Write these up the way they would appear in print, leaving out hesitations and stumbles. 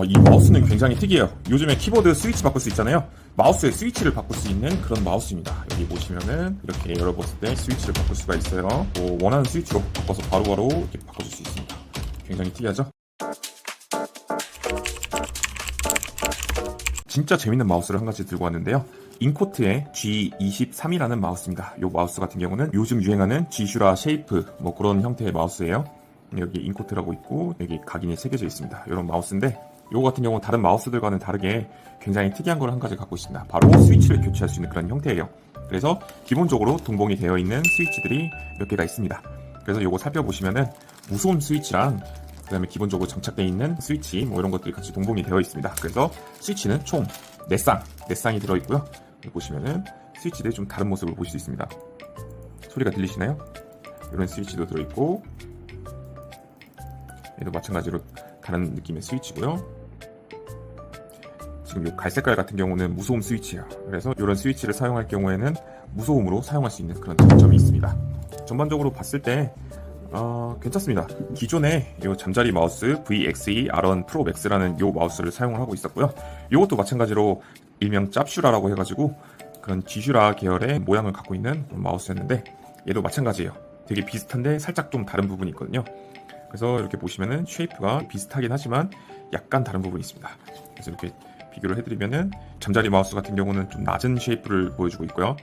이 마우스는 굉장히 특이해요. 요즘에 키보드 스위치 바꿀 수 있잖아요. 마우스의 스위치를 바꿀 수 있는 그런 마우스입니다. 여기 보시면은 이렇게 열어봤을 때 스위치를 바꿀 수가 있어요. 원하는 스위치로 바꿔서 바로바로 이렇게 바꿔줄 수 있습니다. 굉장히 특이하죠? 진짜 재밌는 마우스를 한 가지 들고 왔는데요. 인코트의 G23이라는 마우스입니다. 이 마우스 같은 경우는 요즘 유행하는 G슈라 쉐이프 그런 형태의 마우스예요. 여기 인코트라고 있고 여기 각인이 새겨져 있습니다. 이런 마우스인데 이거 같은 경우는 다른 마우스들과는 다르게 굉장히 특이한 걸 한 가지 갖고 있습니다. 바로 스위치를 교체할 수 있는 그런 형태예요. 그래서 기본적으로 동봉이 되어 있는 스위치들이 몇 개가 있습니다. 그래서 이거 살펴보시면은 무소음 스위치랑 그 다음에 기본적으로 장착되어 있는 스위치 이런 것들이 같이 동봉이 되어 있습니다. 그래서 스위치는 총 4쌍이 들어있고요. 여기 보시면은 스위치들이 좀 다른 모습을 보실 수 있습니다. 소리가 들리시나요? 이런 스위치도 들어있고 얘도 마찬가지로 다른 느낌의 스위치고요. 지금 이 갈색깔 같은 경우는 무소음 스위치예요. 그래서 이런 스위치를 사용할 경우에는 무소음으로 사용할 수 있는 그런 장점이 있습니다. 전반적으로 봤을 때 괜찮습니다. 기존에 이 잠자리 마우스 VXE R1 프로 맥스라는 이 마우스를 사용을 하고 있었고요. 이것도 마찬가지로 일명 짭슈라라고 해가지고 그런 G슈라 계열의 모양을 갖고 있는 마우스였는데 얘도 마찬가지예요. 되게 비슷한데 살짝 좀 다른 부분이 있거든요. 그래서 이렇게 보시면은 쉐이프가 비슷하긴 하지만 약간 다른 부분이 있습니다. 그래서 이렇게 비교를 해드리면은 잠자리 마우스 같은 경우는 좀 낮은 쉐이프를 보여주고 있고요.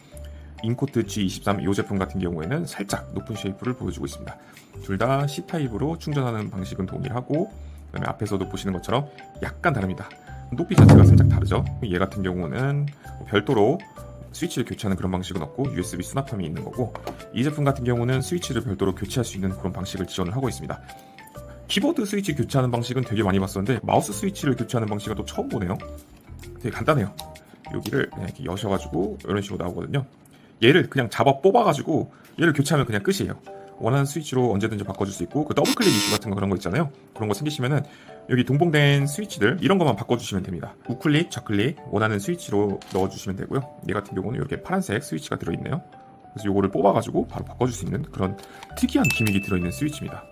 인코트 G23 이 제품 같은 경우에는 살짝 높은 쉐이프를 보여주고 있습니다. 둘 다 C타입으로 충전하는 방식은 동일하고 그다음에 앞에서도 보시는 것처럼 약간 다릅니다. 높이 자체가 살짝 다르죠. 얘 같은 경우는 별도로 스위치를 교체하는 그런 방식은 없고 USB 수납함이 있는 거고 이 제품 같은 경우는 스위치를 별도로 교체할 수 있는 그런 방식을 지원을 하고 있습니다. 키보드 스위치 교체하는 방식은 되게 많이 봤었는데 마우스 스위치를 교체하는 방식은 또 처음 보네요. 되게 간단해요. 여기를 그냥 이렇게 여셔가지고 이런 식으로 나오거든요. 얘를 그냥 잡아 뽑아가지고 얘를 교체하면 그냥 끝이에요. 원하는 스위치로 언제든지 바꿔줄 수 있고 그 더블클릭 이슈 같은 거 그런 거 있잖아요. 그런 거 생기시면은 여기 동봉된 스위치들 이런 것만 바꿔주시면 됩니다. 우클릭, 좌클릭 원하는 스위치로 넣어주시면 되고요. 얘 같은 경우는 이렇게 파란색 스위치가 들어있네요. 그래서 요거를 뽑아가지고 바로 바꿔줄 수 있는 그런 특이한 기믹이 들어있는 스위치입니다.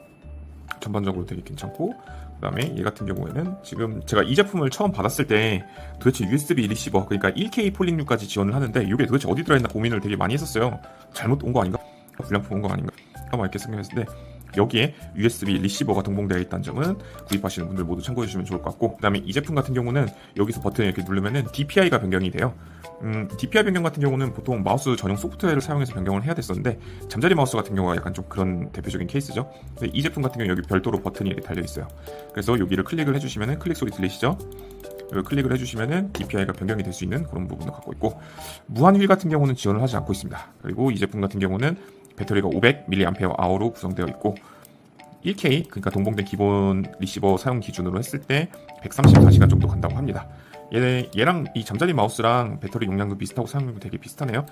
전반적으로 되게 괜찮고 그 다음에 얘 같은 경우에는 지금 제가 이 제품을 처음 받았을 때 도대체 USB 리시버 그러니까 1K 폴링류까지 지원을 하는데 이게 도대체 어디 들어있나 고민을 되게 많이 했었어요. 잘못 온 거 아닌가? 불량품 온 거 아닌가? 아마 이렇게 생각했을 때 여기에 USB 리시버가 동봉되어 있다는 점은 구입하시는 분들 모두 참고해 주시면 좋을 것 같고 그 다음에 이 제품 같은 경우는 여기서 버튼을 이렇게 누르면은 DPI가 변경이 돼요. DPI 변경 같은 경우는 보통 마우스 전용 소프트웨어를 사용해서 변경을 해야 됐었는데 잠자리 마우스 같은 경우가 약간 좀 그런 대표적인 케이스죠. 근데 이 제품 같은 경우 여기 별도로 버튼이 이렇게 달려 있어요. 그래서 여기를 클릭을 해주시면은 클릭 소리 들리시죠? 여기 클릭을 해주시면은 DPI가 변경이 될 수 있는 그런 부분을 갖고 있고 무한 휠 같은 경우는 지원을 하지 않고 있습니다. 그리고 이 제품 같은 경우는 배터리가 500mAh로 구성되어 있고 1K 그러니까 동봉된 기본 리시버 사용 기준으로 했을 때 134시간 정도 간다고 합니다. 얘랑 이 잠자리 마우스랑 배터리 용량도 비슷하고 사용량도 되게 비슷하네요.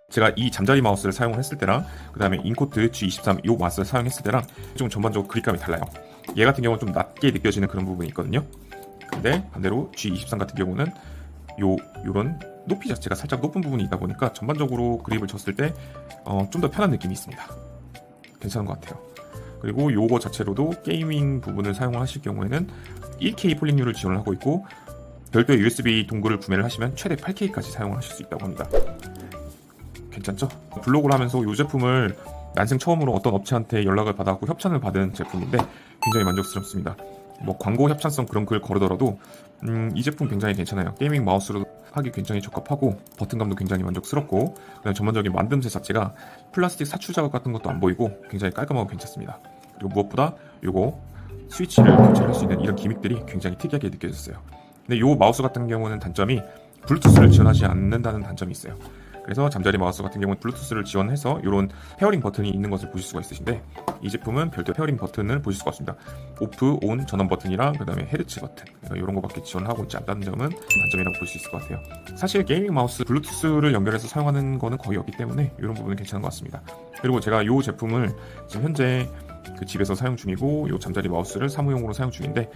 제가 이 잠자리 마우스를 사용을 했을 때랑 그 다음에 인코트 G23 이 마우스를 사용했을 때랑 좀 전반적으로 그립감이 달라요. 얘 같은 경우는 좀 낮게 느껴지는 그런 부분이 있거든요. 근데 반대로 G23 같은 경우는 요런 높이 자체가 살짝 높은 부분이 있다 보니까 전반적으로 그립을 쳤을 때 좀 더 편한 느낌이 있습니다. 괜찮은 것 같아요. 그리고 요거 자체로도 게이밍 부분을 사용을 하실 경우에는 1K 폴링률을 지원을 하고 있고 별도의 USB 동글을 구매를 하시면 최대 8K까지 사용을 하실 수 있다고 합니다. 괜찮죠? 블로그를 하면서 이 제품을 난생 처음으로 어떤 업체한테 연락을 받았고 협찬을 받은 제품인데 굉장히 만족스럽습니다. 광고 협찬성 그런 글 걸으더라도 이 제품 굉장히 괜찮아요. 게이밍 마우스로 하기 굉장히 적합하고 버튼감도 굉장히 만족스럽고 그다음에 전반적인 만듦새 자체가 플라스틱 사출 자국 같은 것도 안 보이고 굉장히 깔끔하고 괜찮습니다. 그리고 무엇보다 요거 스위치를 교체할 수 있는 이런 기믹들이 굉장히 특이하게 느껴졌어요. 근데 요 마우스 같은 경우는 단점이 블루투스를 지원하지 않는다는 단점이 있어요. 그래서 잠자리 마우스 같은 경우는 블루투스를 지원해서 이런 페어링 버튼이 있는 것을 보실 수가 있으신데 이 제품은 별도 페어링 버튼을 보실 수가 없습니다. 오프, 온 전원 버튼이랑 그 다음에 헤르츠 버튼 이런 거밖에 지원하고 있지 않다는 점은 단점이라고 볼 수 있을 것 같아요. 사실 게이밍 마우스 블루투스를 연결해서 사용하는 거는 거의 없기 때문에 이런 부분은 괜찮은 것 같습니다. 그리고 제가 이 제품을 지금 현재 그 집에서 사용 중이고 이 잠자리 마우스를 사무용으로 사용 중인데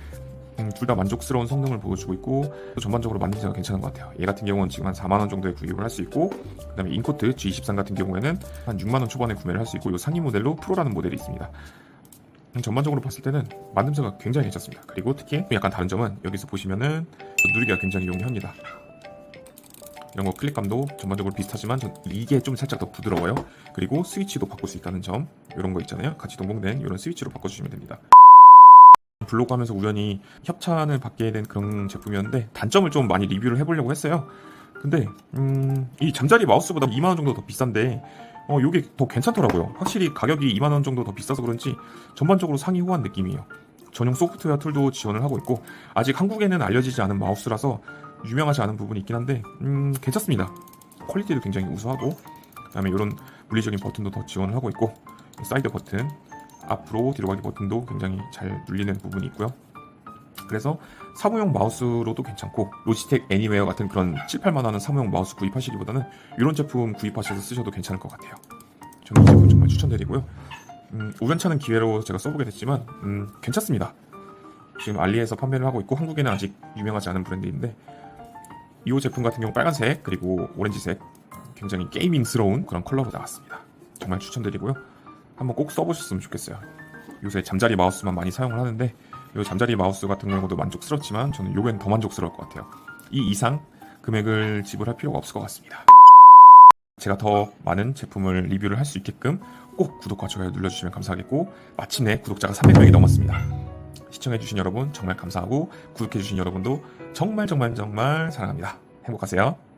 둘 다 만족스러운 성능을 보여주고 있고 전반적으로 만듦새가 괜찮은 것 같아요. 얘 같은 경우는 지금 한 4만원 정도에 구입을 할 수 있고 그 다음에 인코트 G23 같은 경우에는 한 6만원 초반에 구매를 할 수 있고 이 상위 모델로 프로라는 모델이 있습니다. 전반적으로 봤을 때는 만듦새가 굉장히 괜찮습니다. 그리고 특히 약간 다른 점은 여기서 보시면은 누르기가 굉장히 용이합니다. 이런 거 클릭감도 전반적으로 비슷하지만 이게 좀 살짝 더 부드러워요. 그리고 스위치도 바꿀 수 있다는 점, 이런 거 있잖아요. 같이 동봉된 이런 스위치로 바꿔주시면 됩니다. 블로그 하면서 우연히 협찬을 받게 된 그런 제품이었는데 단점을 좀 많이 리뷰를 해보려고 했어요. 근데 이 잠자리 마우스보다 2만원 정도 더 비싼데 요게 더 괜찮더라고요. 확실히 가격이 2만원 정도 더 비싸서 그런지 전반적으로 상위 호환 느낌이에요. 전용 소프트웨어 툴도 지원을 하고 있고 아직 한국에는 알려지지 않은 마우스라서 유명하지 않은 부분이 있긴 한데 괜찮습니다. 퀄리티도 굉장히 우수하고, 그 다음에 이런 물리적인 버튼도 더 지원을 하고 있고, 사이드 버튼, 앞으로 뒤로 가기 버튼도 굉장히 잘 눌리는 부분이 있고요. 그래서 사무용 마우스로도 괜찮고, 로지텍 애니웨어 같은 그런 7, 8만 원은 사무용 마우스 구입하시기보다는 이런 제품 구입하셔서 쓰셔도 괜찮을 것 같아요. 저는 이 제품 정말 추천드리고요. 우연찮은 기회로 제가 써보게 됐지만 괜찮습니다. 지금 알리에서 판매를 하고 있고 한국에는 아직 유명하지 않은 브랜드인데, 이 제품 같은 경우 빨간색 그리고 오렌지색 굉장히 게이밍스러운 그런 컬러로 나왔습니다. 정말 추천드리고요. 한번 꼭 써보셨으면 좋겠어요. 요새 잠자리 마우스만 많이 사용을 하는데 이 잠자리 마우스 같은 경우도 만족스럽지만 저는 요건 더 만족스러울 것 같아요. 이 이상 금액을 지불할 필요가 없을 것 같습니다. 제가 더 많은 제품을 리뷰를 할 수 있게끔 꼭 구독과 좋아요 눌러주시면 감사하겠고, 마침내 구독자가 300명이 넘었습니다. 시청해주신 여러분 정말 감사하고 구독해주신 여러분도 정말 사랑합니다. 행복하세요.